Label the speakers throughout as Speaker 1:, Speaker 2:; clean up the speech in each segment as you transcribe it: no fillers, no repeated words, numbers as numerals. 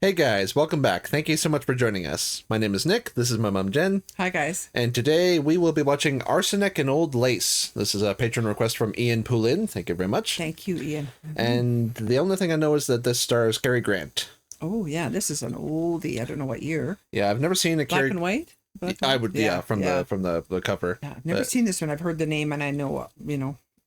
Speaker 1: Hey guys, welcome back. Thank you so much for joining us. My name is Nick, this is my mom Jen.
Speaker 2: Hi guys.
Speaker 1: And today we will be watching Arsenic and Old Lace. This is a patron request from Ian Poulin. Thank you very much.
Speaker 2: Thank you, Ian.
Speaker 1: And the only thing I know is that this stars Cary Grant.
Speaker 2: Oh yeah, this is an oldie. I don't know what year.
Speaker 1: Yeah, I've never seen a
Speaker 2: Black and white?
Speaker 1: I would, from the cover.
Speaker 2: Yeah, I've never seen this one. I've heard the name and I know,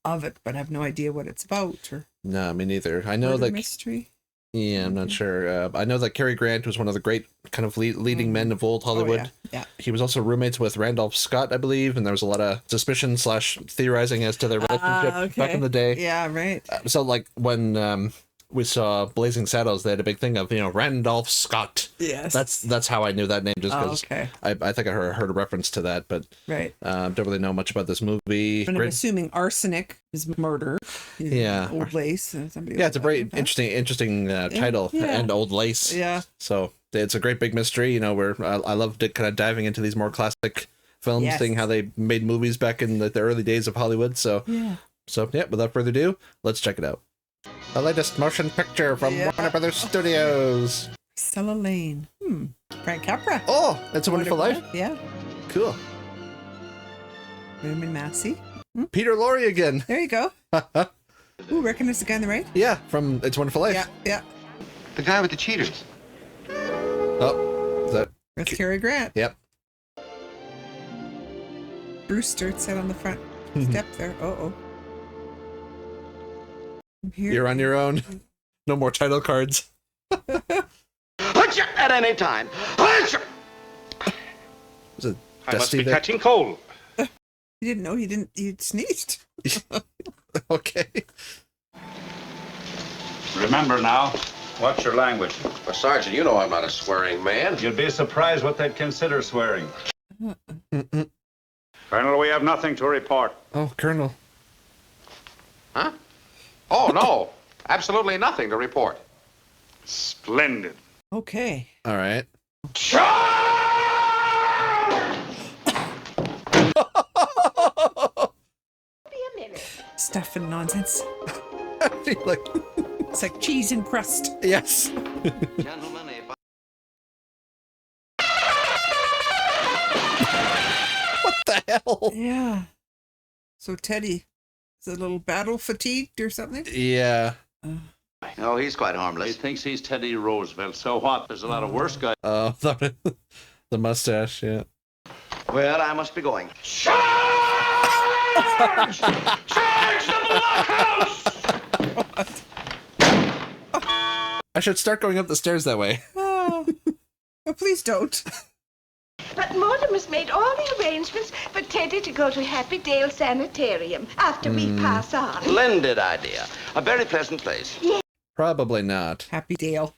Speaker 2: of it, but I have no idea what it's about. Or
Speaker 1: no, me neither. I know that
Speaker 2: mystery.
Speaker 1: Yeah, I'm not sure. I know that Cary Grant was one of the great kind of leading men of old Hollywood.
Speaker 2: Oh, yeah.
Speaker 1: He was also roommates with Randolph Scott, I believe, and there was a lot of suspicion / theorizing as to their relationship back in the day.
Speaker 2: Yeah, right.
Speaker 1: So, like, when we saw Blazing Saddles, they had a big thing of, Randolph Scott.
Speaker 2: Yes.
Speaker 1: That's how I knew that name, just because I think I heard a reference to that, but
Speaker 2: right.
Speaker 1: Don't really know much about this movie.
Speaker 2: And I'm assuming arsenic is murder.
Speaker 1: Yeah.
Speaker 2: Old Lace.
Speaker 1: Yeah, it's a very interesting title, and Old Lace.
Speaker 2: Yeah.
Speaker 1: So it's a great big mystery, where I love kind of diving into these more classic films, seeing how they made movies back in the early days of Hollywood. So, without further ado, let's check it out. The latest motion picture from Warner Brothers Studios.
Speaker 2: Stella Lane. Frank Capra.
Speaker 1: Oh, It's a Wonderful Life?
Speaker 2: Yeah.
Speaker 1: Cool.
Speaker 2: Raymond Massey.
Speaker 1: Peter Lorre again.
Speaker 2: There you go. Ooh, recognize the guy on the right?
Speaker 1: Yeah, from It's a Wonderful Life.
Speaker 2: Yeah.
Speaker 3: The guy with the cheaters.
Speaker 1: Oh, is that...
Speaker 2: That's Cary Grant.
Speaker 1: Yep.
Speaker 2: Brewster, it said on the front step there. Uh-oh.
Speaker 1: You're on your own. No more title cards.
Speaker 3: At any time.
Speaker 1: Was it
Speaker 4: I must
Speaker 1: Dusty
Speaker 4: be
Speaker 1: there?
Speaker 4: catching cold.
Speaker 2: You didn't know he sneezed.
Speaker 1: Okay.
Speaker 4: Remember now, watch your language.
Speaker 5: Well, Sergeant, you know I'm not a swearing man.
Speaker 4: You'd be surprised what they'd consider swearing. Colonel, we have nothing to report.
Speaker 1: Oh, Colonel.
Speaker 5: Huh? Oh, no. Absolutely nothing to report.
Speaker 4: Splendid.
Speaker 2: Okay.
Speaker 1: All right.
Speaker 2: Stuff and nonsense.
Speaker 1: I feel like...
Speaker 2: It's like cheese and crust.
Speaker 1: Yes.
Speaker 5: Gentlemen,
Speaker 1: What the hell?
Speaker 2: Yeah. So Teddy is a little battle fatigued or something?
Speaker 1: Yeah.
Speaker 3: No, he's quite
Speaker 4: He
Speaker 3: harmless.
Speaker 4: thinks he's Teddy Roosevelt. So what? There's a lot of worse guys.
Speaker 1: Oh, the mustache, yeah.
Speaker 3: Well, I must be going.
Speaker 4: Charge! Charge the blockhouse!
Speaker 1: I should start going up the stairs that way.
Speaker 2: Oh, please don't.
Speaker 6: But Mortimer's made all the arrangements for Teddy to go to Happy Dale Sanitarium after we pass on.
Speaker 3: Splendid idea. A very pleasant place.
Speaker 1: Probably not.
Speaker 2: Happy Dale.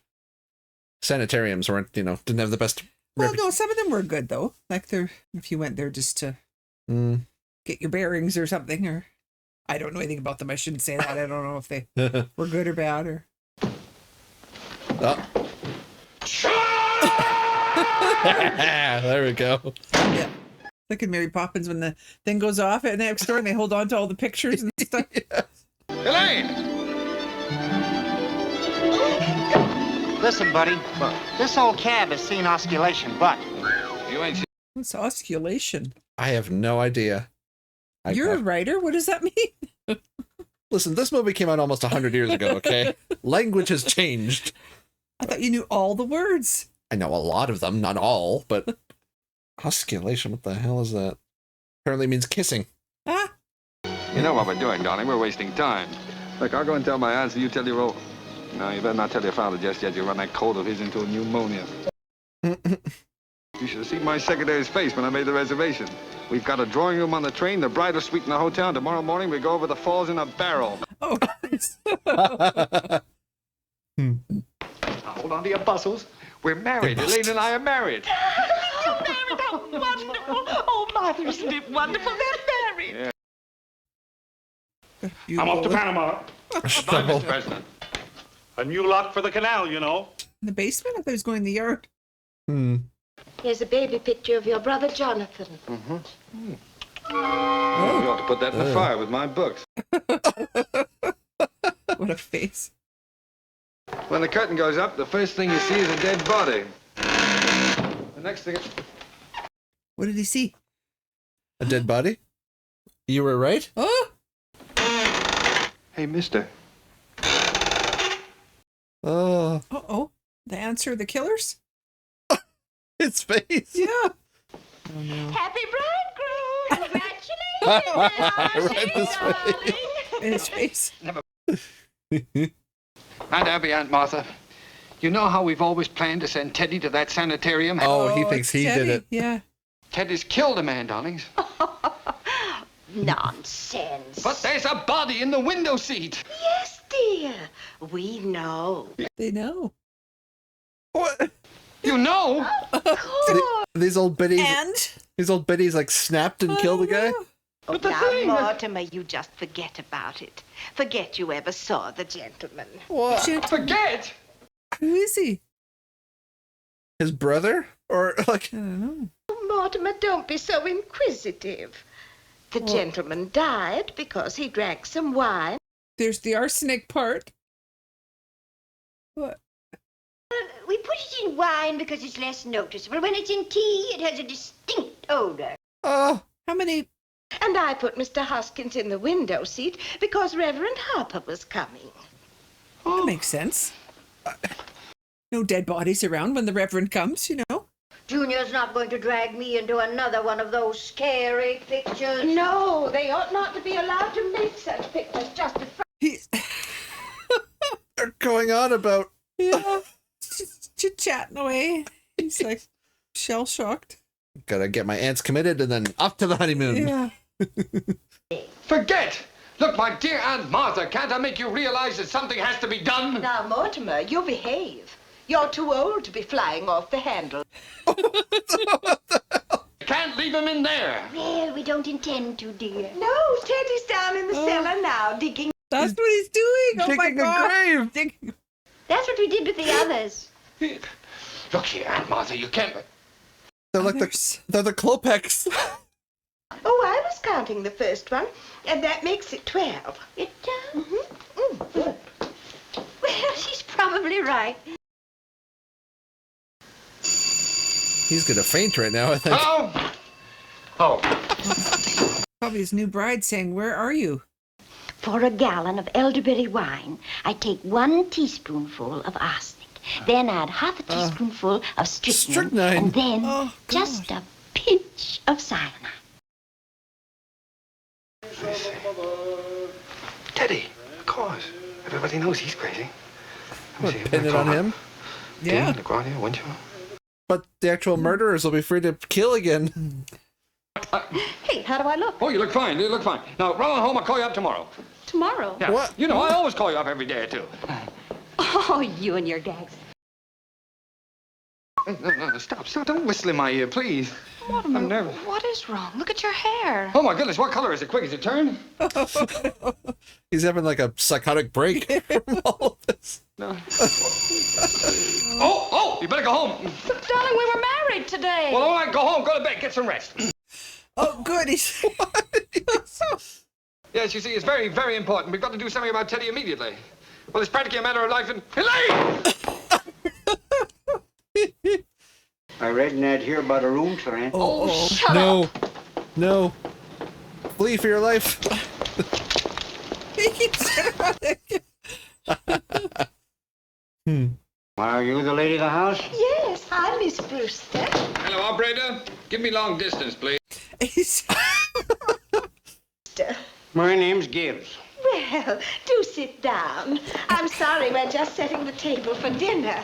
Speaker 1: Sanitariums weren't, didn't have the best...
Speaker 2: Well, no, some of them were good, though. Like, if you went there just to get your bearings or something, or... I don't know anything about them. I shouldn't say that. I don't know if they were good or bad, or...
Speaker 1: Oh. There we go.
Speaker 2: Yeah. Look at Mary Poppins when the thing goes off at next door and they hold on to all the pictures and stuff.
Speaker 1: Yes.
Speaker 3: Elaine!
Speaker 7: Listen, buddy. This old cab has seen osculation, but
Speaker 3: You ain't...
Speaker 2: What's osculation?
Speaker 1: I have no idea.
Speaker 2: You're a writer? What does that mean?
Speaker 1: Listen, this movie came out almost 100 years ago, okay? Language has changed.
Speaker 2: I thought you knew all the words.
Speaker 1: I know a lot of them, not all, but... Osculation, what the hell is that? Apparently means kissing.
Speaker 2: Ah.
Speaker 8: You know what we're doing, darling. We're wasting time. Look, I'll go and tell my aunts, and you tell your old... No, you better not tell your father just yet. You'll run that cold of his into a pneumonia. You should have seen my secretary's face when I made the reservation. We've got a drawing room on the train, the bridal suite in the hotel, and tomorrow morning we go over the falls in a barrel.
Speaker 2: Oh.
Speaker 8: Now, hold on to your bustles. We're married. Elaine and I are married.
Speaker 6: You're married? How wonderful. Oh, Mother, isn't it wonderful? They're married.
Speaker 8: Yeah.
Speaker 4: I'm off to Panama.
Speaker 8: Bye, Mr. President.
Speaker 4: A new lock for the canal, you know.
Speaker 2: In the basement? I thought he was going in the yard.
Speaker 6: Here's a baby picture of your brother Jonathan.
Speaker 8: You ought to put that in the fire with my books.
Speaker 2: What a face.
Speaker 8: When the curtain goes up, the first thing you see is a dead body. The next thing...
Speaker 2: What did he see?
Speaker 1: A dead body? You were right?
Speaker 2: Oh!
Speaker 8: Hey, mister.
Speaker 1: Oh.
Speaker 2: Uh-oh. The answer, the killers?
Speaker 1: His face.
Speaker 2: Yeah.
Speaker 6: Oh, no. Happy bridegroom! Congratulations!
Speaker 1: Right this way.
Speaker 2: In his face.
Speaker 8: Aunt Abby, Aunt Martha, you know how we've always planned to send Teddy to that sanitarium?
Speaker 1: Oh, he thinks
Speaker 2: it's
Speaker 1: he
Speaker 2: Teddy.
Speaker 1: did it.
Speaker 2: Yeah.
Speaker 8: Teddy's killed a man, darlings.
Speaker 6: Nonsense.
Speaker 8: But there's a body in the window seat.
Speaker 6: Yes, dear. We know.
Speaker 2: They know.
Speaker 1: What?
Speaker 8: You know?
Speaker 6: Of course.
Speaker 1: These old biddies.
Speaker 2: And?
Speaker 1: These old biddies like snapped and killed the guy.
Speaker 6: Oh, now, Mortimer, you just forget about it. Forget you ever saw the gentleman.
Speaker 1: What?
Speaker 8: Forget?
Speaker 2: Who is he?
Speaker 1: His brother? Or like?
Speaker 2: I don't know.
Speaker 6: Oh, Mortimer, don't be so inquisitive. The gentleman died because he drank some wine.
Speaker 2: There's the arsenic part. What?
Speaker 9: We put it in wine because it's less noticeable. When it's in tea, it has a distinct odor.
Speaker 1: Oh.
Speaker 2: How many?
Speaker 6: And I put Mr. Hoskins in the window seat because Reverend Harper was coming.
Speaker 2: That makes sense. No dead bodies around when the Reverend comes, you know.
Speaker 9: Junior's not going to drag me into another one of those scary pictures.
Speaker 6: No, they ought not to be allowed to make such pictures just in front.
Speaker 1: They're going on about.
Speaker 2: Yeah. Chit-chatting away. He's like shell-shocked.
Speaker 1: Gotta get my aunts committed and then off to the honeymoon.
Speaker 2: Yeah.
Speaker 8: Forget! Look, my dear Aunt Martha, can't I make you realize that something has to be done?
Speaker 6: Now, Mortimer, you behave. You're too old to be flying off the handle.
Speaker 8: Can't leave him in there.
Speaker 9: Well, we don't intend to, dear.
Speaker 6: No, Teddy's down in the cellar now, digging.
Speaker 2: That's what he's doing. Oh my
Speaker 1: Digging a
Speaker 2: God.
Speaker 1: grave.
Speaker 2: Digging-
Speaker 9: That's what we did with the others.
Speaker 8: Look here, Aunt Martha, you can't...
Speaker 1: They're like they're the Klopex.
Speaker 6: Oh, I was counting the first one, and that makes it 12.
Speaker 9: It does? Good. Well, she's probably right.
Speaker 1: He's gonna faint right now, I think.
Speaker 8: Oh! Oh.
Speaker 2: Probably his new bride saying, "Where are you?"
Speaker 9: For a gallon of elderberry wine, I take 1 teaspoonful of arsenic. Then add half a teaspoonful of strychnine. And then just a pinch of cyanide.
Speaker 8: Teddy, of course. Everybody knows he's crazy.
Speaker 1: What, pin it on him?
Speaker 2: Yeah.
Speaker 8: LaGuardia, wouldn't you?
Speaker 1: But the actual murderers will be free to kill again.
Speaker 6: Hey, how do I look?
Speaker 8: Oh, you look fine. You look fine. Now, run on home. I'll call you up tomorrow.
Speaker 6: Tomorrow?
Speaker 8: Yeah.
Speaker 1: What?
Speaker 8: You know, I always call you up every day or two.
Speaker 6: Oh, you and your gags.
Speaker 8: No, stop. Don't whistle in my ear, please.
Speaker 6: Mortimer,
Speaker 8: I'm nervous.
Speaker 6: what is wrong? Look at your hair.
Speaker 8: Oh, my goodness. What color is it? Quick, is it turned?
Speaker 1: He's having like a psychotic break from all of this.
Speaker 8: No. Oh, you better go home.
Speaker 6: But, darling, we were married today.
Speaker 8: Well, all right, go home. Go to bed. Get some rest.
Speaker 2: Oh, good. He's
Speaker 8: Yes, you see, it's very, very important. We've got to do something about Teddy immediately. Well, it's practically a matter of life and... Elaine!
Speaker 7: I read in that here about a room for rent.
Speaker 6: Shut
Speaker 1: No.
Speaker 6: up.
Speaker 1: No. Flee for your life.
Speaker 2: he keeps
Speaker 7: Are you the lady of the house?
Speaker 6: Yes, I'm Miss Brewster.
Speaker 8: Hello, operator. Give me long distance, please.
Speaker 2: He's
Speaker 7: My name's Gibbs.
Speaker 6: Well, do sit down. I'm sorry, we're just setting the table for dinner.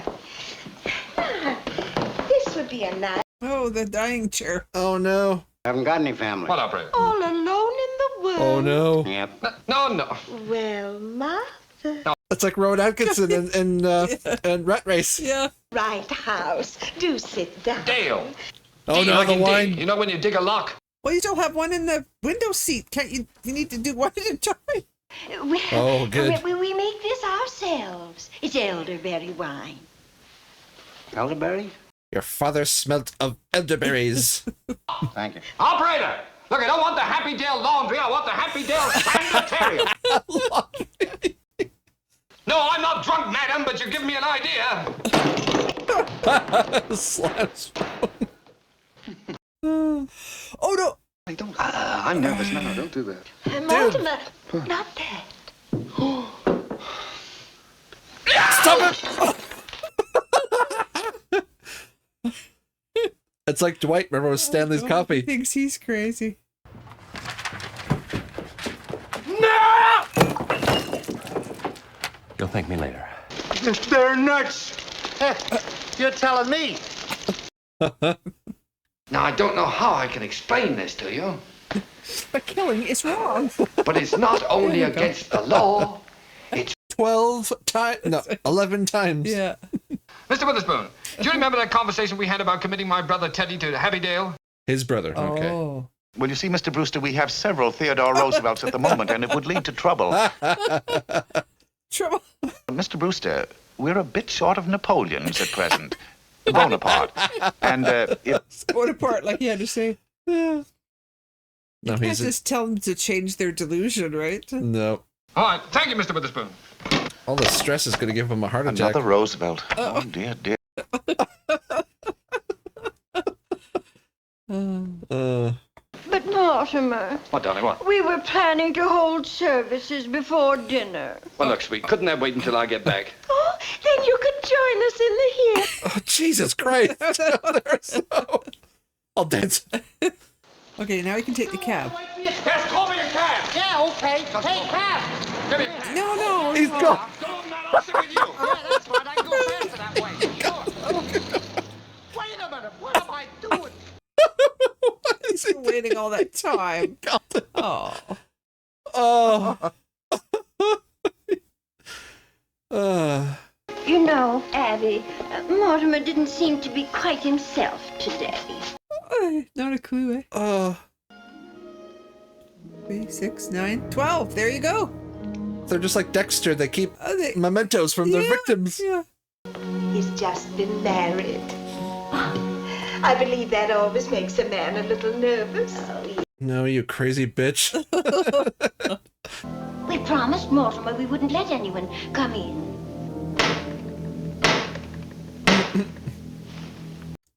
Speaker 6: This would be a nice...
Speaker 2: Oh, the dying chair.
Speaker 1: Oh no.
Speaker 7: Haven't got any family.
Speaker 8: What operator?
Speaker 6: All alone in the world.
Speaker 1: Oh no.
Speaker 7: Yep.
Speaker 8: No.
Speaker 6: Well, Martha.
Speaker 1: It's like Rowan Atkinson and Rat Race.
Speaker 2: Yeah.
Speaker 6: Right house. Do sit down.
Speaker 8: Dale.
Speaker 1: Oh no,
Speaker 8: Like
Speaker 1: the
Speaker 8: in
Speaker 1: wine.
Speaker 8: dig. You know when you dig a lock?
Speaker 2: Well, you don't have one in the window seat. Can't you? You need to do one at a time.
Speaker 9: Well,
Speaker 1: Oh, good.
Speaker 9: We make this ourselves. It's elderberry wine.
Speaker 7: Elderberry?
Speaker 1: Your father smelt of elderberries.
Speaker 7: Thank you.
Speaker 8: Operator! Look, I don't want the Happy Dale laundry. I want the Happy Dale sanitarium. No, I'm not drunk, madam, but you give me an idea.
Speaker 1: Slaps.
Speaker 2: Oh no!
Speaker 8: Hey, don't. I'm nervous now. Don't do that.
Speaker 6: Mortimer, not that.
Speaker 1: Stop it! It's like Dwight. Remember with Stanley's copy.
Speaker 2: He thinks he's crazy.
Speaker 8: No!
Speaker 3: You'll thank me later.
Speaker 7: They're nuts. You're telling me.
Speaker 5: Now, I don't know how I can explain this to you,
Speaker 2: But killing is wrong.
Speaker 5: but it's not only against the law, it's
Speaker 1: 12 times. No, 11 times.
Speaker 2: Yeah.
Speaker 8: Mr. Witherspoon, do you remember that conversation we had about committing my brother Teddy to Happydale?
Speaker 1: His brother. Okay.
Speaker 2: Oh.
Speaker 10: Well, you see, Mr. Brewster, we have several Theodore Roosevelts at the moment, and it would lead to trouble.
Speaker 2: Trouble.
Speaker 10: Mr. Brewster, we're a bit short of Napoleons at present. Bonaparte. And if...
Speaker 2: Bonaparte, like you had to say. Yeah.
Speaker 1: No,
Speaker 2: You can't
Speaker 1: he's
Speaker 2: just tell them to change their delusion, right?
Speaker 1: no.
Speaker 8: All right, thank you, Mr. Witherspoon.
Speaker 1: All the stress is going to give him a heart attack.
Speaker 10: Another Roosevelt. Oh, dear, dear.
Speaker 6: But Mortimer,
Speaker 8: What, darling, what?
Speaker 6: we were planning to hold services before dinner.
Speaker 8: Well, look, sweet, couldn't that wait until I get back?
Speaker 6: Oh, then you could join us in the here.
Speaker 1: Oh, Jesus Christ. I'll dance.
Speaker 2: Okay, now you can take the cab.
Speaker 8: Yes, call me a cab.
Speaker 7: Yeah, okay. Hey, cab.
Speaker 8: Come here.
Speaker 2: No.
Speaker 1: He's gone.
Speaker 8: Go, man, I'll sit with you.
Speaker 7: Yeah, that's right. I can go faster that way. Sure. Wait a minute. What am I doing?
Speaker 2: He's been waiting all that time. Oh.
Speaker 1: Oh.
Speaker 9: You know, Abby, Mortimer didn't seem to be quite himself today.
Speaker 2: Not a clue, eh? 3, 6, 9, 12. There you go.
Speaker 1: They're just like Dexter. They keep
Speaker 2: They-
Speaker 1: mementos from their victims.
Speaker 2: Yeah.
Speaker 6: He's just been married. I believe that always makes a man a little nervous.
Speaker 1: No, you crazy bitch.
Speaker 9: We promised Mortimer we wouldn't let anyone come in.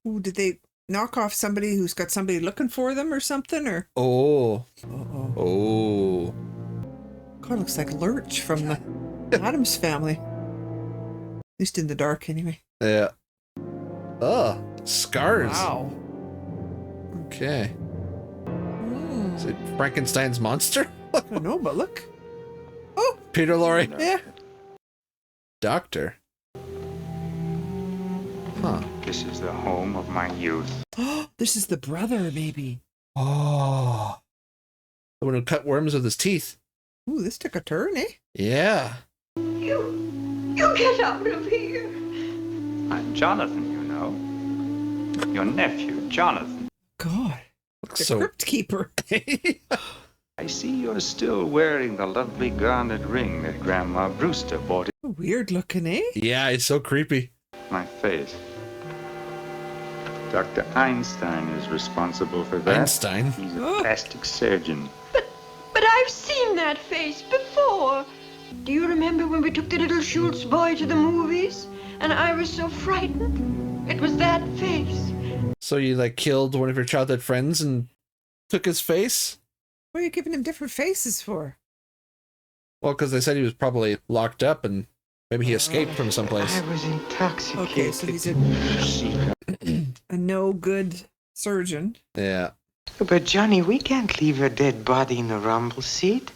Speaker 2: Ooh, did they knock off somebody who's got somebody looking for them or something? Or
Speaker 1: Oh.
Speaker 2: Uh-oh.
Speaker 1: Oh.
Speaker 2: God, looks like Lurch from the Addams Family. At least in the dark, anyway.
Speaker 1: Yeah. Oh, scars.
Speaker 2: Wow.
Speaker 1: Okay. Is it Frankenstein's monster?
Speaker 2: I don't know, but look. Oh,
Speaker 1: Peter Lorre.
Speaker 2: yeah.
Speaker 1: Doctor. Huh.
Speaker 11: This is the home of my youth.
Speaker 2: This is the brother, maybe.
Speaker 1: Oh. The one who cut worms with his teeth.
Speaker 2: Ooh, this took a turn, eh?
Speaker 1: Yeah.
Speaker 6: You get out of here.
Speaker 11: I'm Jonathan, you know. Your nephew, Jonathan.
Speaker 2: God.
Speaker 1: Looks
Speaker 2: The
Speaker 1: so.
Speaker 2: crypt keeper.
Speaker 11: I see you're still wearing the lovely garnet ring that Grandma Brewster bought in
Speaker 2: Weird looking, eh?
Speaker 1: Yeah, it's so creepy.
Speaker 11: my face. Dr. Einstein is responsible for that.
Speaker 1: Einstein?
Speaker 11: He's a plastic surgeon.
Speaker 6: But I've seen that face before. Do you remember when we took the little Schultz boy to the movies? And I was so frightened. It was that face.
Speaker 1: So you like killed one of your childhood friends and took his face?
Speaker 2: What are you giving him different faces for?
Speaker 1: Well, because they said he was probably locked up and maybe he escaped from someplace.
Speaker 7: I was intoxicated.
Speaker 2: Okay, so he's a no good surgeon.
Speaker 1: Yeah.
Speaker 7: But Johnny, we can't leave a dead body in a rumble seat.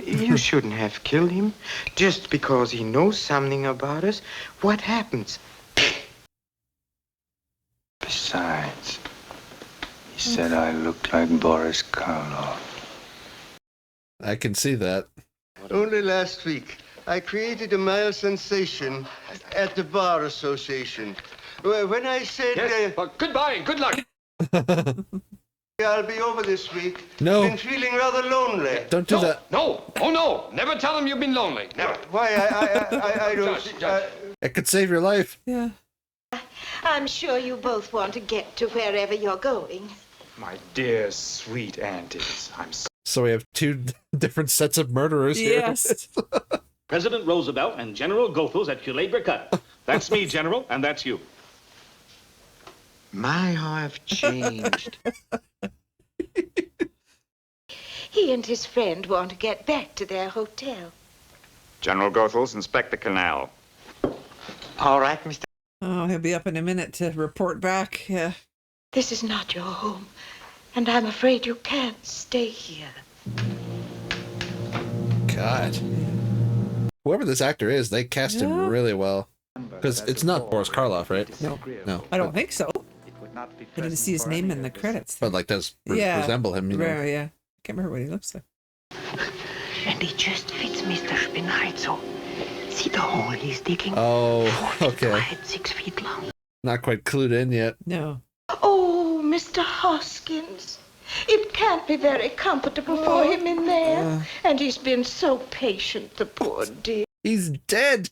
Speaker 7: You shouldn't have killed him. Just because he knows something about us, what happens?
Speaker 11: Besides, he said I looked like Boris Karloff.
Speaker 1: I can see that.
Speaker 12: Only last week, I created a mild sensation at the Bar Association. When I said...
Speaker 8: Yes, well, goodbye, good luck.
Speaker 12: I'll be over this week.
Speaker 1: No.
Speaker 12: Been feeling rather lonely.
Speaker 1: Don't do that.
Speaker 8: No, oh no, never tell him you've been lonely, never.
Speaker 12: Why, I don't...
Speaker 8: Judge.
Speaker 1: It could save your life.
Speaker 2: Yeah.
Speaker 6: I'm sure you both want to get to wherever you're going.
Speaker 11: My dear, sweet aunties, I'm
Speaker 1: So we have two different sets of murderers here.
Speaker 2: Yes.
Speaker 4: President Roosevelt and General Goethals at Culebra Cut. That's me, General, and that's you.
Speaker 7: My, how I've changed.
Speaker 9: He and his friend want to get back to their hotel.
Speaker 11: General Goethals, inspect the canal.
Speaker 7: All right, Mr.
Speaker 2: Oh, he'll be up in a minute to report back. Yeah.
Speaker 9: This is not your home, and I'm afraid you can't stay here.
Speaker 1: God. Whoever this actor is, they cast him really well. Because it's not Boris Karloff, right? No.
Speaker 2: I don't think so. I didn't see his name in the credits.
Speaker 1: But like does resemble him, you know.
Speaker 2: Right, yeah. I can't remember what he looks like.
Speaker 7: And he just fits Mr. Spinazzo. See the hole he's digging?
Speaker 1: Oh,
Speaker 7: 4 feet
Speaker 1: okay.
Speaker 7: wide, 6 feet long.
Speaker 1: Not quite clued in yet.
Speaker 2: No.
Speaker 9: Oh, Mr. Hoskins. It can't be very comfortable for him in there. And he's been so patient, the poor dear.
Speaker 1: He's dead.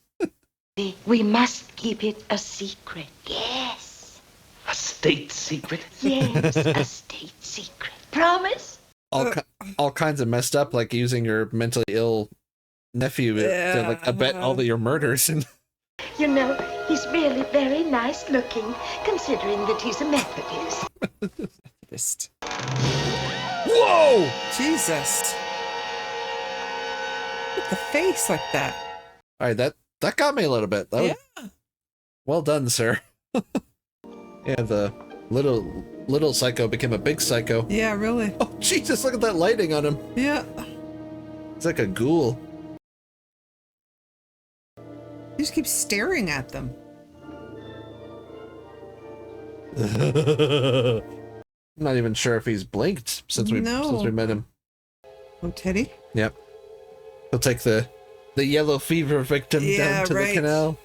Speaker 9: We must keep it a secret. Yes.
Speaker 11: A state secret?
Speaker 9: Yes, a state secret. Promise?
Speaker 1: All kinds of messed up, like using your mentally ill nephew to like abet all of your murders. And
Speaker 9: You know, he's really very nice looking, considering that he's a Methodist.
Speaker 2: Methodist.
Speaker 1: Whoa!
Speaker 2: Jesus. Look at the face like that.
Speaker 1: All right, that got me a little bit. That was, well done, sir. Yeah, the little psycho became a big psycho.
Speaker 2: Yeah, really.
Speaker 1: Oh, Jesus, look at that lighting on him.
Speaker 2: Yeah.
Speaker 1: It's like a ghoul.
Speaker 2: He just keeps staring at them.
Speaker 1: I'm not even sure if he's blinked since we met him.
Speaker 2: Oh, Teddy?
Speaker 1: Yep. He'll take the yellow fever victim down to the canal.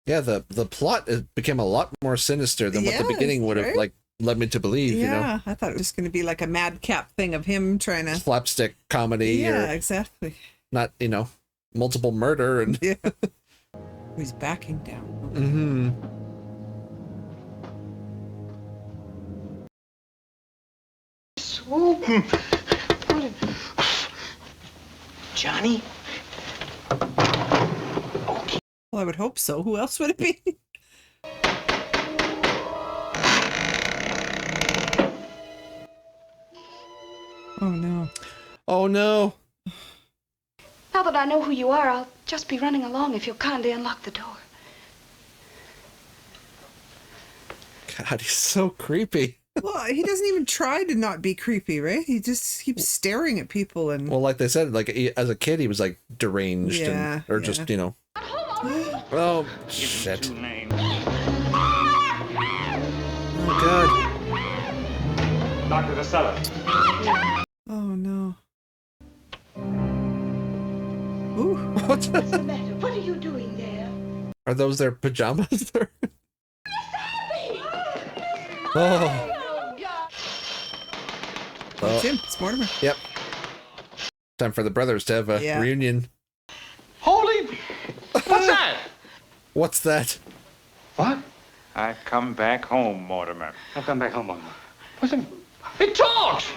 Speaker 1: Yeah, the plot became a lot more sinister than what the beginning would have like led me to believe.
Speaker 2: Yeah,
Speaker 1: you know?
Speaker 2: I thought it was going to be like a madcap thing of him trying to
Speaker 1: slapstick comedy.
Speaker 2: Yeah,
Speaker 1: or
Speaker 2: exactly.
Speaker 1: Not multiple murder and
Speaker 2: yeah. He's backing down.
Speaker 1: Mm-hmm.
Speaker 7: Johnny?
Speaker 2: Well, I would hope so. Who else would it be? Oh, no.
Speaker 1: Oh, no.
Speaker 13: Now that I know who you are, I'll just be running along if you'll kindly unlock the door.
Speaker 1: God, he's so creepy.
Speaker 2: Well, he doesn't even try to not be creepy, right? He just keeps staring at people and...
Speaker 1: Well, like they said, like as a kid, he was like deranged or just, Oh, shit. Oh, God.
Speaker 4: Doctor, the cellar.
Speaker 2: Oh, no. Ooh.
Speaker 9: What's the matter? What are you doing there?
Speaker 1: Are those their pajamas? Oh.
Speaker 2: Oh, Tim, it's Mortimer.
Speaker 1: Yep. Time for the brothers to have a reunion.
Speaker 11: Holy... What's that?
Speaker 1: What's that?
Speaker 11: What?
Speaker 14: I've come back home, Mortimer.
Speaker 11: I've come back home, Mortimer. Listen, it talks!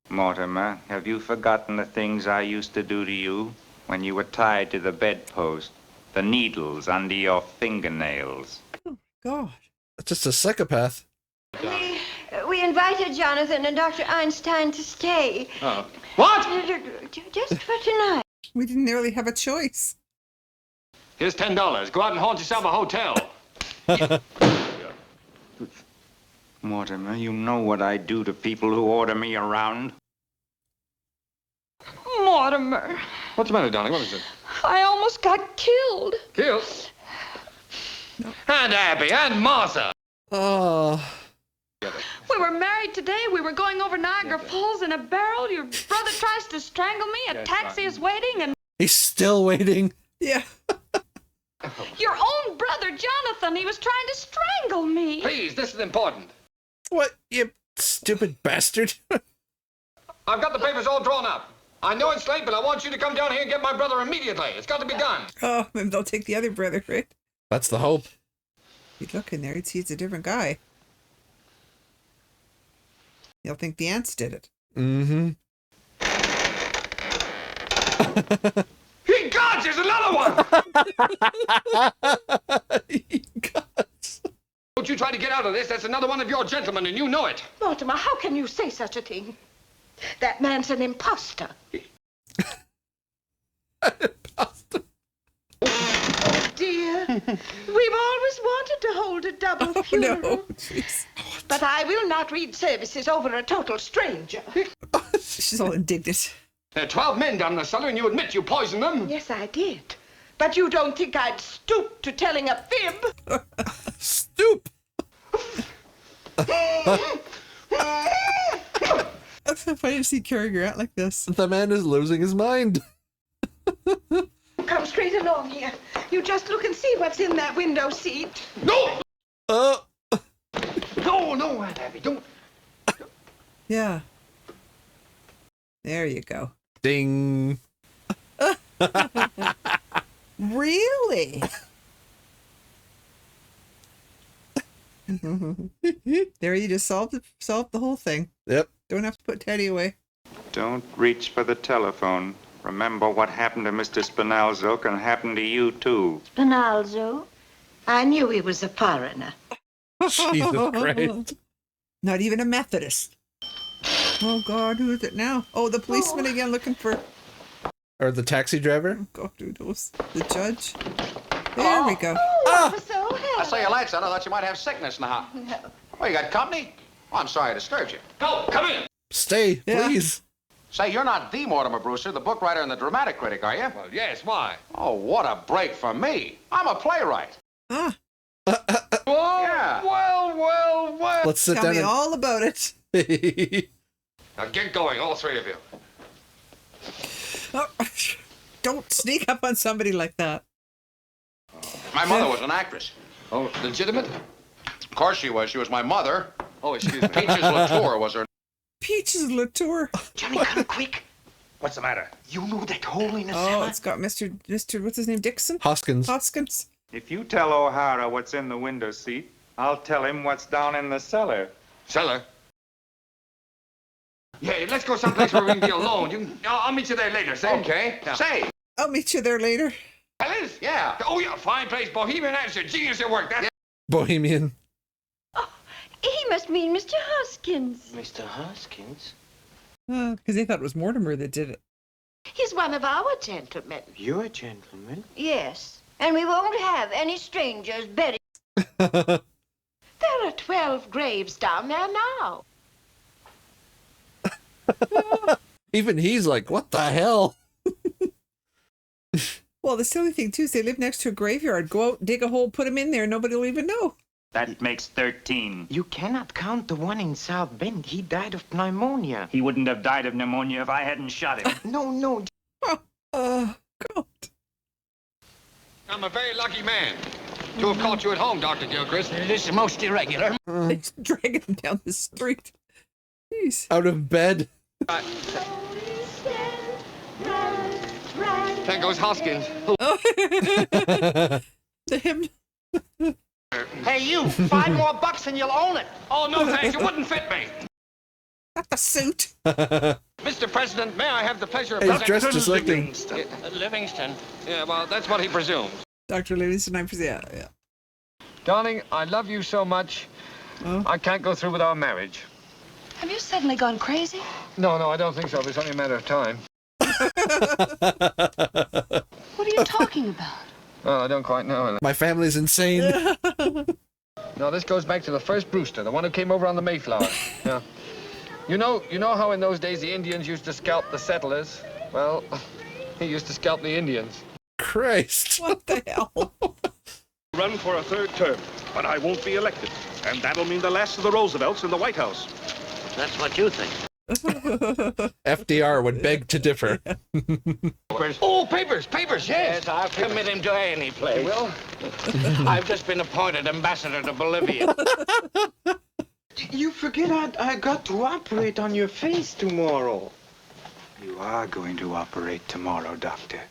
Speaker 14: Mortimer, have you forgotten the things I used to do to you when you were tied to the bedpost? The needles under your fingernails.
Speaker 2: Oh, God.
Speaker 1: That's just a psychopath.
Speaker 6: We invited Jonathan and Dr. Einstein to stay.
Speaker 11: Oh. What?
Speaker 6: Just for tonight.
Speaker 2: We didn't nearly have a choice.
Speaker 11: Here's $10. Go out and haunt yourself a hotel.
Speaker 14: Mortimer, you know what I do to people who order me around?
Speaker 13: Mortimer,
Speaker 11: What's the matter, darling? What is it?
Speaker 13: I almost got killed.
Speaker 11: Killed? And Abby and Martha.
Speaker 1: Oh.
Speaker 13: We were married today. We were going over Niagara Falls in a barrel. Your brother tries to strangle me. A taxi is waiting, and
Speaker 1: He's still waiting.
Speaker 2: Yeah.
Speaker 13: your own brother, Jonathan, he was trying to strangle me.
Speaker 11: Please, this is important.
Speaker 1: What, you stupid bastard?
Speaker 11: I've got the papers all drawn up. I know it's late, but I want you to come down here and get my brother immediately. It's got to be done.
Speaker 2: Oh, maybe they'll take the other brother, right?
Speaker 1: That's the hope.
Speaker 2: You'd look in there, you'd see it's a different guy. You'll think the ants did it.
Speaker 1: Mm-hmm.
Speaker 10: Ye gods, there's another one! Don't you try to get out of this. That's another one of your gentlemen, and you know it.
Speaker 15: Mortimer, how can you say such a thing? That man's an imposter. Oh, dear. We've always wanted to hold a double funeral.
Speaker 2: No.
Speaker 15: But I will not read services over a total stranger.
Speaker 2: She's all indignant.
Speaker 10: There are 12 men down in the cellar, and you admit you poisoned them?
Speaker 15: Yes, I did. But you don't think I'd stoop to telling a fib?
Speaker 1: Stoop!
Speaker 2: Why did he carrying her out like this?
Speaker 1: The man is losing his mind.
Speaker 15: Come straight along here. You just look and see what's in that window seat.
Speaker 10: No! No, Aunt Abby, don't.
Speaker 2: Yeah. There you go.
Speaker 1: Ding.
Speaker 2: Really? There, you just solved the whole thing.
Speaker 1: Yep.
Speaker 2: Don't have to put Teddy away.
Speaker 14: Don't reach for the telephone. Remember what happened to Mr. Spinalzo can happen to you, too.
Speaker 9: Spinalzo?
Speaker 15: I knew he was a foreigner.
Speaker 1: Jesus Christ.
Speaker 2: Not even a Methodist. Oh, God, who is it now? Oh, the policeman again looking for...
Speaker 1: Or the taxi driver?
Speaker 2: Oh, God, who knows? The judge? There we go.
Speaker 10: I saw you lights out. I thought you might have sickness in the house.
Speaker 15: No.
Speaker 10: Oh, you got company? Oh, I'm sorry I disturbed you. Go, come in.
Speaker 1: Stay, please.
Speaker 10: Say, you're not the Mortimer Brewster, the book writer and the dramatic critic, are you? Well, yes, why? Oh, what a break for me. I'm a playwright.
Speaker 2: Ah.
Speaker 10: Yeah. Well.
Speaker 1: Let's sit
Speaker 2: Tell
Speaker 1: down
Speaker 2: me
Speaker 1: and...
Speaker 2: all about it.
Speaker 10: Now get going, all three of you.
Speaker 2: Oh, don't sneak up on somebody like that.
Speaker 10: My mother was an actress. Oh, legitimate? Of course she was. She was my mother. Oh, excuse me. Peaches Latour was her.
Speaker 2: Peaches Latour.
Speaker 7: Johnny, come quick.
Speaker 10: What's the matter?
Speaker 7: You know that hole in the
Speaker 2: Oh,
Speaker 7: cellar?
Speaker 2: it's got Mr. What's his name? Dixon?
Speaker 1: Hoskins.
Speaker 2: Hoskins.
Speaker 14: If you tell O'Hara what's in the window seat, I'll tell him what's down in the cellar.
Speaker 10: Cellar? Yeah, let's go someplace where we can be alone. I'll meet you there later, say. Okay. Yeah. Say.
Speaker 2: I'll meet you there later.
Speaker 10: Alice? Yeah. Oh, yeah, fine place. Bohemian attitude. Genius at work. That's...
Speaker 1: Bohemian.
Speaker 9: He must mean Mr. Hoskins.
Speaker 7: Mr. Hoskins?
Speaker 2: Because they thought it was Mortimer that did it.
Speaker 15: He's one of our gentlemen.
Speaker 7: You're a gentleman?
Speaker 9: Yes, and we won't have any strangers buried.
Speaker 15: There are 12 graves down there now.
Speaker 1: Even he's like, what the hell?
Speaker 2: Well, the silly thing, too, is they live next to a graveyard. Go out, dig a hole, put him in there, nobody will even know.
Speaker 14: That makes 13.
Speaker 7: You cannot count the one in South Bend. He died of pneumonia.
Speaker 14: He wouldn't have died of pneumonia if I hadn't shot him.
Speaker 7: No.
Speaker 2: God.
Speaker 10: I'm a very lucky man to have caught you at home, Dr. Gilchrist.
Speaker 5: This is most irregular.
Speaker 2: They dragging him down the street. Jeez.
Speaker 1: Out of bed.
Speaker 10: There goes Hoskins.
Speaker 2: The hymn.
Speaker 5: Hey, you! $5 more and you'll own it.
Speaker 10: Oh, no, thanks. It wouldn't fit me.
Speaker 2: Not the suit.
Speaker 10: Mr. President, may I have the pleasure of
Speaker 1: He's dressed just like him.
Speaker 5: Livingston.
Speaker 10: Yeah, well, that's what he presumes.
Speaker 2: Dr. Livingston, yeah.
Speaker 8: Darling, I love you so much.
Speaker 2: Oh.
Speaker 8: I can't go through with our marriage.
Speaker 13: Have you suddenly gone crazy?
Speaker 8: No, I don't think so. It's only a matter of time.
Speaker 13: What are you talking about?
Speaker 8: Well, I don't quite know.
Speaker 1: My family's insane.
Speaker 8: No, this goes back to the first Brewster, the one who came over on the Mayflower. Yeah. You know how in those days the Indians used to scalp the settlers? Well, he used to scalp the Indians.
Speaker 1: Christ.
Speaker 2: What the hell?
Speaker 4: Run for a third term, but I won't be elected. And that'll mean the last of the Roosevelts in the White House.
Speaker 5: That's what you think.
Speaker 1: FDR would beg to differ.
Speaker 10: Oh, papers, yes.
Speaker 5: Yes, I'll commit him to any place.
Speaker 8: Will?
Speaker 5: I've just been appointed ambassador to Bolivia.
Speaker 7: You forget I got to operate on your face tomorrow.
Speaker 11: You are going to operate tomorrow, Doctor.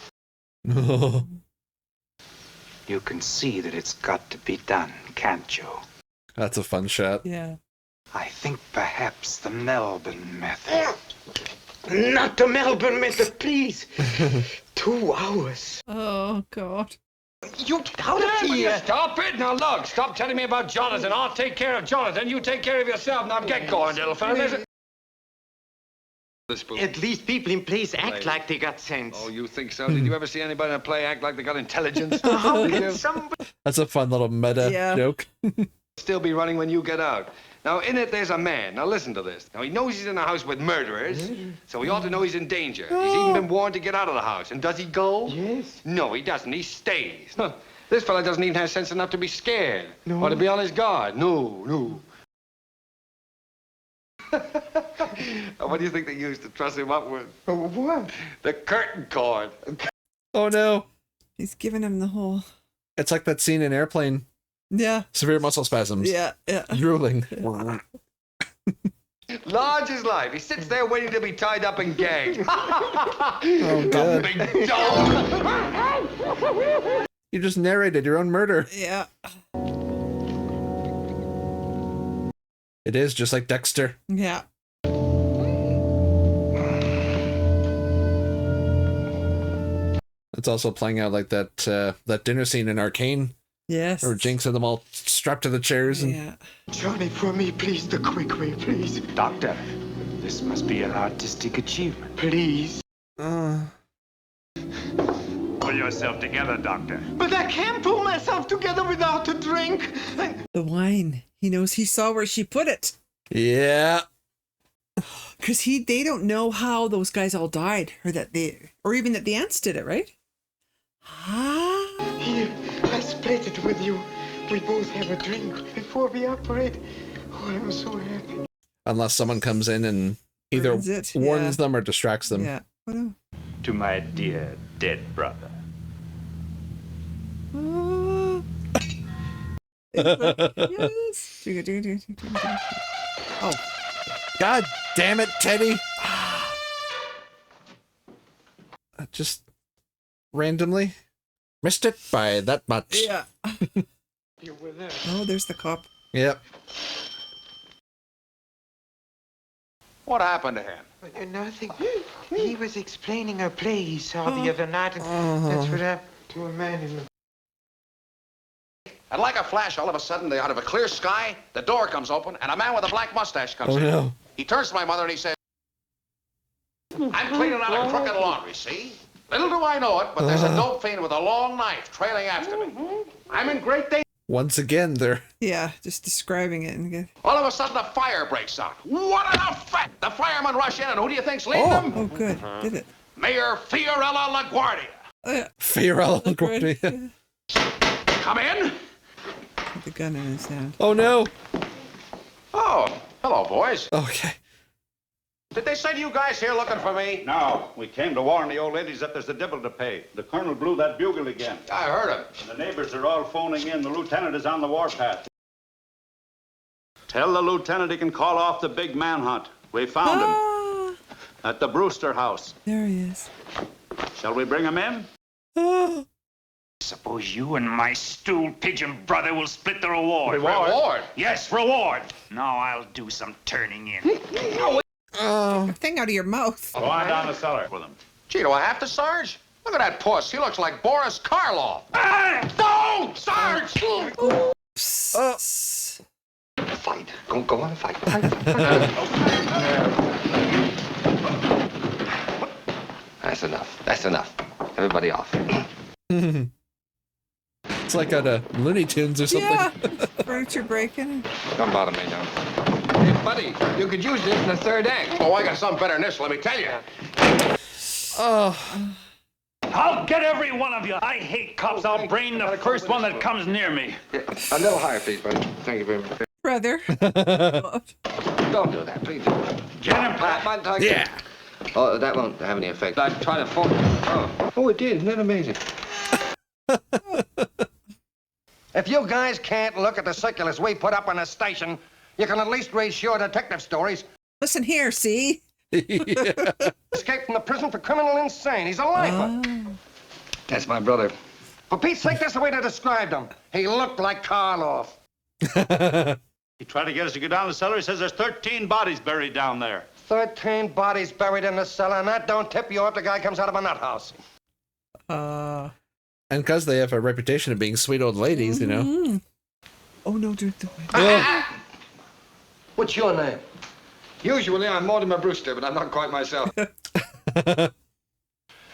Speaker 11: You can see that it's got to be done, can't you?
Speaker 1: That's a fun shot.
Speaker 2: Yeah.
Speaker 11: I think perhaps the Melbourne method.
Speaker 7: Not to Melbourne, mister, please. 2 hours.
Speaker 2: Oh, God.
Speaker 7: You get out of here.
Speaker 8: Stop it. Now, look, stop telling me about Jonathan. I'll take care of Jonathan. You take care of yourself. Now, get going, little fella.
Speaker 7: At least people in plays act like they got sense.
Speaker 8: Oh, you think so? Did you ever see anybody in a play act like they got intelligence?
Speaker 7: How can somebody...
Speaker 1: That's a fun little meta joke.
Speaker 8: Still be running when you get out. Now, in it, there's a man. Now, listen to this. Now, he knows he's in a house with murderers, so he ought to know he's in danger. He's even been warned to get out of the house. And does he go?
Speaker 7: Yes.
Speaker 8: No, he doesn't. He stays. Huh. This fella doesn't even have sense enough to be scared.
Speaker 7: No.
Speaker 8: Or to be on his guard. No. What do you think they used to truss him up with?
Speaker 7: What?
Speaker 8: The curtain cord.
Speaker 1: Oh, no.
Speaker 2: He's giving him the whole...
Speaker 1: It's like that scene in Airplane.
Speaker 2: Yeah.
Speaker 1: Severe muscle spasms.
Speaker 2: Yeah.
Speaker 1: Drooling.
Speaker 8: Large as life. He sits there waiting to be tied up and gagged.
Speaker 1: Oh, God.
Speaker 8: Big dog.
Speaker 1: You just narrated your own murder.
Speaker 2: Yeah.
Speaker 1: It is just like Dexter.
Speaker 2: Yeah.
Speaker 1: It's also playing out like that dinner scene in Arcane.
Speaker 2: Yes.
Speaker 1: Or Jinx and them all strapped to the chairs. And...
Speaker 2: Yeah.
Speaker 7: Johnny, for me, please, the quick way, please.
Speaker 11: Doctor, this must be an artistic achievement.
Speaker 7: Please.
Speaker 11: Pull yourself together, Doctor.
Speaker 7: But I can't pull myself together without a drink.
Speaker 2: The wine. He knows he saw where she put it.
Speaker 1: Yeah.
Speaker 2: Because they don't know how those guys all died, or even that the ants did it, right?
Speaker 7: Here, I split it with you. We both have a drink before we operate. Oh, I'm so happy.
Speaker 1: Unless someone comes in and either warns them or distracts them.
Speaker 2: Yeah.
Speaker 11: To my dear dead brother.
Speaker 2: Yes. Oh.
Speaker 1: God damn it, Teddy. Just randomly missed it by that much.
Speaker 2: Yeah.
Speaker 7: You were there.
Speaker 2: Oh, there's the cop.
Speaker 1: Yep.
Speaker 10: What happened to him?
Speaker 7: Nothing. He was explaining a play he saw the other night, and that's what happened to a man in the...
Speaker 10: And like a flash, all of a sudden, out of a clear sky, the door comes open, and a man with a black mustache comes in.
Speaker 1: No.
Speaker 10: He turns to my mother and he says, I'm cleaning out a crooked laundry, see? Little do I know it, but there's a dope fiend with a long knife trailing after me. I'm in great danger.
Speaker 1: Once again, they're...
Speaker 2: Yeah, just describing it. And
Speaker 10: All of a sudden, a fire breaks out. What an effect! The firemen rush in, and who do you think's leading them?
Speaker 2: Oh, good. Did it.
Speaker 10: Mayor Fiorella LaGuardia.
Speaker 1: Fiorella LaGuardia.
Speaker 10: Come in.
Speaker 2: With the gun in his hand.
Speaker 1: Oh, no.
Speaker 10: Oh, hello, boys.
Speaker 1: Okay.
Speaker 10: Did they send you guys here looking for me?
Speaker 16: No, we came to warn the old ladies that there's a dibble to pay. The colonel blew that bugle again.
Speaker 10: I heard him.
Speaker 16: And the neighbors are all phoning in. The lieutenant is on the warpath. Tell the lieutenant he can call off the big manhunt. We found him at the Brewster house.
Speaker 2: There he is.
Speaker 16: Shall we bring him in?
Speaker 14: Suppose you and my stool pigeon brother will split the reward.
Speaker 10: Reward?
Speaker 14: Yes, reward. Now I'll do some turning in.
Speaker 2: Oh. Thing out of your mouth.
Speaker 16: Go on down the cellar with him.
Speaker 10: Gee, do I have to, Sarge? Look at that puss. He looks like Boris Karloff. No! Sarge!
Speaker 5: Fight. Go on, fight. That's enough. That's enough. Everybody off.
Speaker 1: It's like out of Looney Tunes or something.
Speaker 2: Yeah. Furniture breaking.
Speaker 5: Don't bother me, John.
Speaker 10: Hey, buddy, you could use this in the third act. Oh, I got something better than this, let me tell you.
Speaker 1: Oh.
Speaker 14: I'll get every one of you. I hate cops. I'll brain the first one that comes near me.
Speaker 5: Yeah, a little higher, please, buddy. Thank you very much.
Speaker 2: Brother.
Speaker 5: Don't do that, please.
Speaker 14: Get him, Pat.
Speaker 1: Yeah.
Speaker 5: Oh, that won't have any effect. I tried to phone. Oh, it did. Isn't that amazing?
Speaker 10: If you guys can't look at the circulars we put up on the station, you can at least read sure detective stories.
Speaker 2: Listen here, see?
Speaker 10: Escaped from the prison for criminal insane. He's a lifer.
Speaker 5: That's my brother.
Speaker 10: For Pete's sake, that's the way they described him. He looked like Karloff.
Speaker 16: He tried to get us to go down the cellar. He says there's 13 bodies buried down there.
Speaker 10: 13 bodies buried in the cellar, and that don't tip you off the guy comes out of a nut house.
Speaker 1: And because they have a reputation of being sweet old ladies, you know.
Speaker 2: Oh, no, dude.
Speaker 10: What's your name?
Speaker 8: Usually I'm Mortimer Brewster, but I'm not quite myself.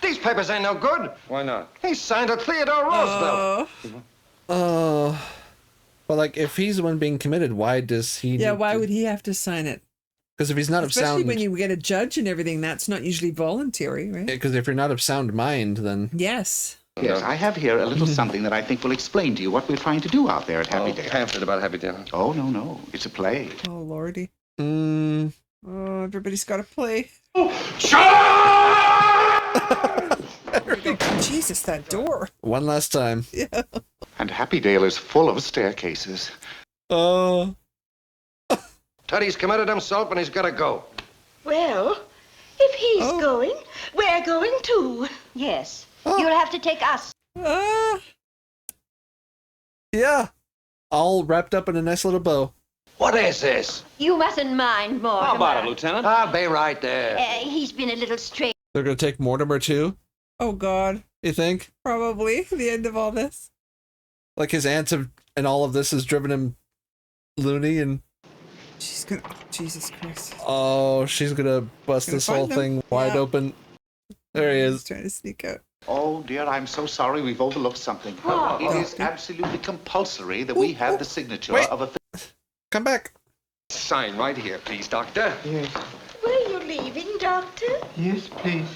Speaker 10: These papers ain't no good.
Speaker 8: Why not?
Speaker 10: He signed a Theodore Roosevelt.
Speaker 1: But like, if he's the one being committed, why does he?
Speaker 2: Yeah, why would he have to sign it?
Speaker 1: Because if he's not of sound,
Speaker 2: especially when you get a judge and everything, that's not usually voluntary, right?
Speaker 1: Because if you're not of sound mind, then
Speaker 2: yes.
Speaker 11: Yes, I have here a little something that I think will explain to you what we're trying to do out there at Happy Dale.
Speaker 8: Pamphlet about Happy Dale.
Speaker 11: Oh, no. It's a play.
Speaker 2: Oh, Lordy. Oh, everybody's got to play.
Speaker 11: Shut up!
Speaker 2: Jesus, that door.
Speaker 1: One last time.
Speaker 2: Yeah.
Speaker 11: And Happy Dale is full of staircases.
Speaker 1: Oh.
Speaker 10: Teddy's committed himself and he's got to go.
Speaker 15: Well, if he's going, we're going too.
Speaker 9: Yes. You'll have to take us.
Speaker 1: Yeah. All wrapped up in a nice little bow.
Speaker 10: What is this?
Speaker 9: You mustn't mind, Mortimer.
Speaker 10: How about it, Lieutenant? I'll be right there.
Speaker 9: He's been a little strange.
Speaker 1: They're going to take Mortimer too?
Speaker 2: Oh, God.
Speaker 1: You think?
Speaker 2: Probably. The end of all this.
Speaker 1: Like his aunts have, and all of this has driven him loony and...
Speaker 2: She's going to... Jesus Christ.
Speaker 1: Oh, she's going to bust this whole thing wide open. There he is.
Speaker 2: He's trying to sneak out.
Speaker 11: Oh, dear, I'm so sorry we've overlooked something.
Speaker 2: What?
Speaker 11: It is absolutely compulsory that we have the signature of a...
Speaker 1: Come back.
Speaker 8: Sign right here, please, Doctor.
Speaker 12: Yes.
Speaker 15: Were you leaving, Doctor?
Speaker 12: Yes, please.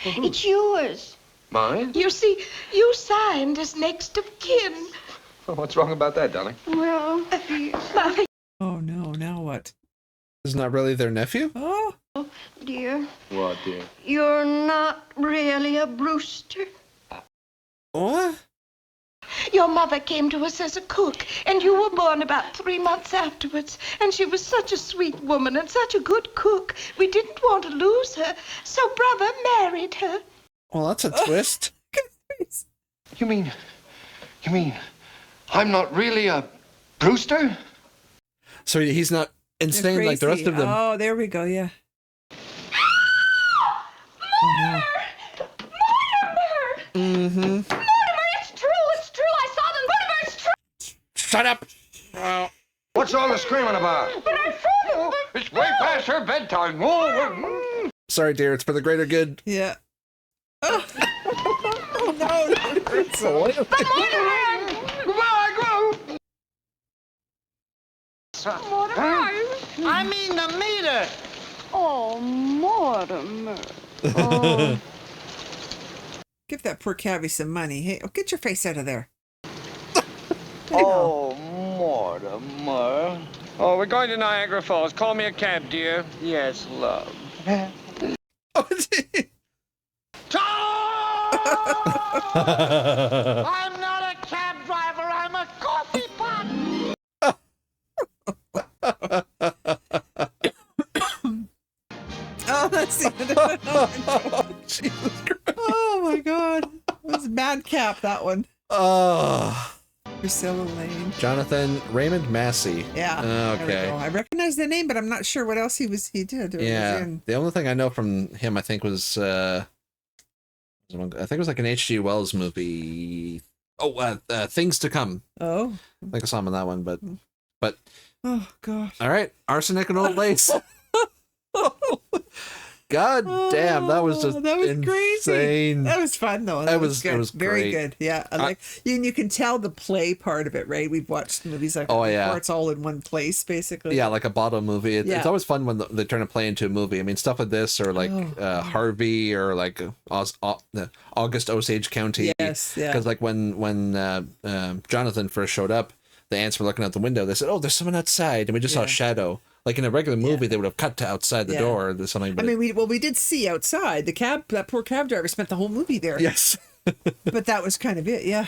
Speaker 15: It's yours.
Speaker 8: Mine?
Speaker 15: You see, you signed as next of kin.
Speaker 8: Well, what's wrong about that, darling?
Speaker 15: Well, my...
Speaker 2: Oh, no. Now what?
Speaker 1: Is not really their nephew?
Speaker 2: Oh.
Speaker 6: Dear,
Speaker 8: What, dear?
Speaker 6: you're not really a Brewster.
Speaker 1: What?
Speaker 15: Your mother came to us as a cook, and you were born about 3 months afterwards. And she was such a sweet woman and such a good cook. We didn't want to lose her, so Brother married her.
Speaker 1: Well, that's a twist.
Speaker 10: You mean I'm not really a Brewster?
Speaker 1: So he's not insane like the rest of them.
Speaker 2: Oh, there we go, yeah.
Speaker 13: Mortimer!
Speaker 1: Mm-hmm.
Speaker 13: Mortimer, it's true! It's true! I saw them! Mortimer, it's true!
Speaker 1: Shut up!
Speaker 10: What's all the screaming about?
Speaker 13: But I saw them!
Speaker 8: It's way past her bedtime.
Speaker 1: Sorry, dear. It's for the greater good.
Speaker 2: Yeah. Oh, no.
Speaker 13: The Mortimer! Mortimer!
Speaker 7: I mean the meter.
Speaker 13: Oh, Mortimer.
Speaker 2: Give that poor cabby some money. Hey, get your face out of there.
Speaker 7: Oh, Mortimer.
Speaker 8: Oh, we're going to Niagara Falls. Call me a cab, dear.
Speaker 7: Yes, love. I'm not a cab driver. I'm a coffee pot.
Speaker 2: Oh, that's the end of it. Oh,
Speaker 1: Jesus Christ.
Speaker 2: Oh, my God. It was madcap, that one.
Speaker 1: Oh.
Speaker 2: Priscilla Lane.
Speaker 1: Jonathan Raymond Massey.
Speaker 2: Yeah. There we
Speaker 1: Okay.
Speaker 2: go. I recognize the name, but I'm not sure what else he did. Or was
Speaker 1: Yeah.
Speaker 2: in.
Speaker 1: The only thing I know from him, I think, was I think it was like an H.G. Wells movie. Oh, Things to Come.
Speaker 2: Oh.
Speaker 1: I think I saw him in that one, but.
Speaker 2: Oh, God.
Speaker 1: All right, Arsenic and Old Lace. God damn, that was just
Speaker 2: that was
Speaker 1: insane.
Speaker 2: crazy. That was fun though. That was good.
Speaker 1: It was
Speaker 2: very
Speaker 1: great.
Speaker 2: good. Yeah, I like you can tell the play part of it, right? We've watched movies like that before. It's all in one place, basically.
Speaker 1: Yeah, like a bottle movie. It's always fun when they turn a play into a movie. I mean, stuff like this, or like Harvey, or like August Osage County.
Speaker 2: Yes, yeah.
Speaker 1: Because like when Jonathan first showed up, the ants were looking out the window. They said, "Oh, there's someone outside," and we just saw a shadow. Like in a regular movie, they would have cut to outside the door or something. But
Speaker 2: I mean, we did see outside that poor cab driver spent the whole movie there.
Speaker 1: Yes,
Speaker 2: but that was kind of it. Yeah,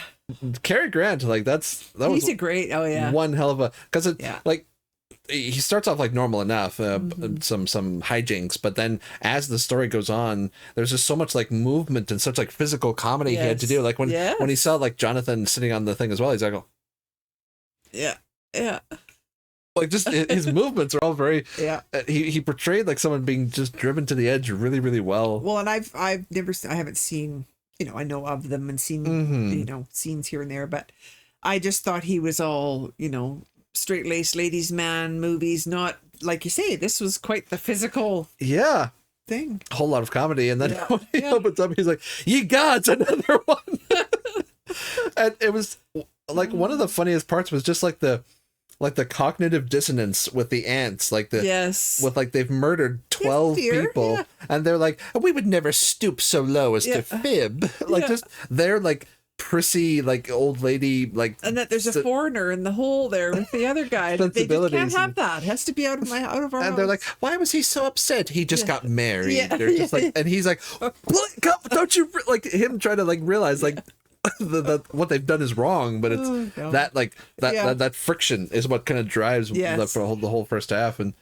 Speaker 1: Cary Grant, like he's
Speaker 2: a great. Oh yeah,
Speaker 1: one hell of a because like he starts off like normal enough, some hijinks, but then as the story goes on, there's just so much like movement and such like physical comedy he had to do. Like when he saw like Jonathan sitting on the thing as well, he's like, oh,
Speaker 2: yeah.
Speaker 1: Like just his movements are all very.
Speaker 2: Yeah.
Speaker 1: He portrayed like someone being just driven to the edge really, really well.
Speaker 2: Well, and I haven't seen, I know of them and seen, scenes here and there, but I just thought he was all, straight-laced ladies' man movies, not, like you say, this was quite the physical thing.
Speaker 1: A whole lot of comedy. And then when he opens up, he's like, "Ye gods, another one." And it was like one of the funniest parts was just like the cognitive dissonance with the ants, with like they've murdered 12 people and they're like, "We would never stoop so low as to fib." Like just they're like prissy, like old lady, like,
Speaker 2: and that there's a foreigner in the hole there with the other guy. They just can't have that. It has to be out of our
Speaker 1: and
Speaker 2: house.
Speaker 1: they're like, "Why was he so upset? He just got married." They're just like, and he's like, "Don't you like him trying to like realize like what they've done is wrong," but it's that friction is what kind of drives the whole first half. And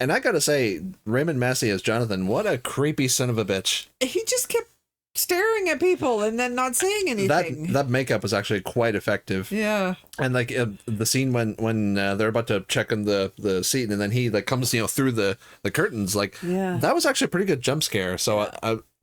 Speaker 1: I gotta say, Raymond Massey as Jonathan, what a creepy son of a bitch.
Speaker 2: He just kept staring at people and then not saying anything.
Speaker 1: That makeup was actually quite effective.
Speaker 2: Yeah.
Speaker 1: And like the scene when they're about to check on the seat and then he like comes through the curtains, like that was actually a pretty good jump scare. So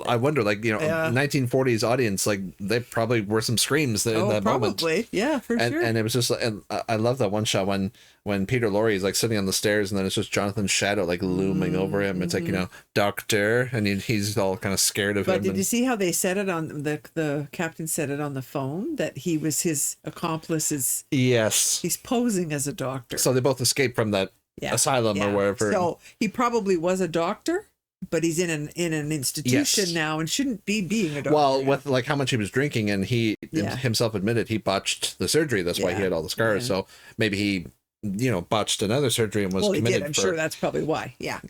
Speaker 1: I wonder, like, 1940s audience, like they probably were some screams in that moment.
Speaker 2: Yeah, for sure.
Speaker 1: And it was just, and I love that one shot when Peter Lorre is like sitting on the stairs and then it's just Jonathan's shadow like looming over him. It's like, "Doctor," and he's all kind of scared of him.
Speaker 2: But did you see how they said it on the captain said it on the phone that he was his accomplice?
Speaker 1: Yes,
Speaker 2: he's posing as a doctor.
Speaker 1: So they both escaped from that asylum or wherever.
Speaker 2: So he probably was a doctor, but he's in an institution now and shouldn't be being a doctor.
Speaker 1: Well, with like how much he was drinking, and he himself admitted he botched the surgery. That's why he had all the scars. So maybe he, botched another surgery and was committed.
Speaker 2: He did. I'm sure that's probably why. Yeah.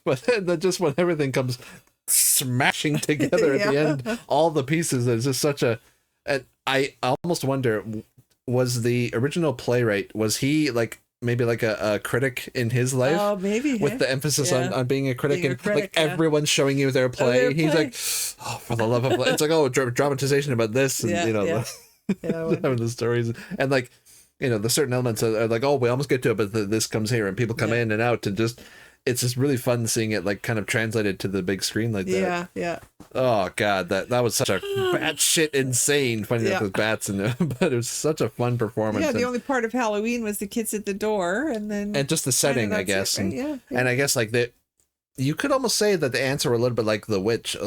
Speaker 1: But then just when everything comes smashing together at the end, all the pieces, it's just such a. And I almost wonder, was the original playwright, was he like maybe like a critic in his life?
Speaker 2: Oh, maybe.
Speaker 1: With the emphasis on being a critic, like everyone's showing you their play. He's like, "Oh, for the love of," it's like, "Oh, dramatization about this," and having the stories and like, the certain elements are like, "Oh, we almost get to it, but this comes here," and people come in and out, and just it's just really fun seeing it like kind of translated to the big screen like that.
Speaker 2: Yeah.
Speaker 1: Oh God, that was such a batshit insane funny enough with bats in there, but it was such a fun performance.
Speaker 2: Yeah, the only part of Halloween was the kids at the door, and
Speaker 1: just the setting, I guess,
Speaker 2: right?
Speaker 1: And I guess like you could almost say that the ants are a little bit like the witch,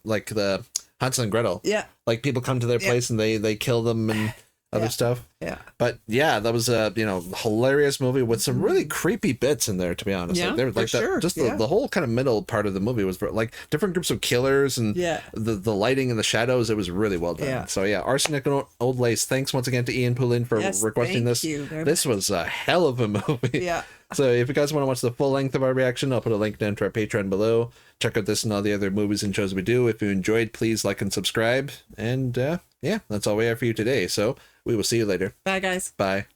Speaker 1: like the Hansel and Gretel.
Speaker 2: Yeah,
Speaker 1: like people come to their place and they kill them and other stuff.
Speaker 2: Yeah,
Speaker 1: but that was a hilarious movie with some really creepy bits in there. To be honest, like, there was like that, sure. Just the whole kind of middle part of the movie was like different groups of killers and the lighting and the shadows. It was really well done. So Arsenic and Old Lace. Thanks once again to Ian Poulin for requesting this. This was a hell of a movie.
Speaker 2: Yeah.
Speaker 1: So if you guys want to watch the full length of our reaction, I'll put a link down to our Patreon below. Check out this and all the other movies and shows we do. If you enjoyed, please like and subscribe. And that's all we have for you today. So we will see you later.
Speaker 2: Bye, guys.
Speaker 1: Bye.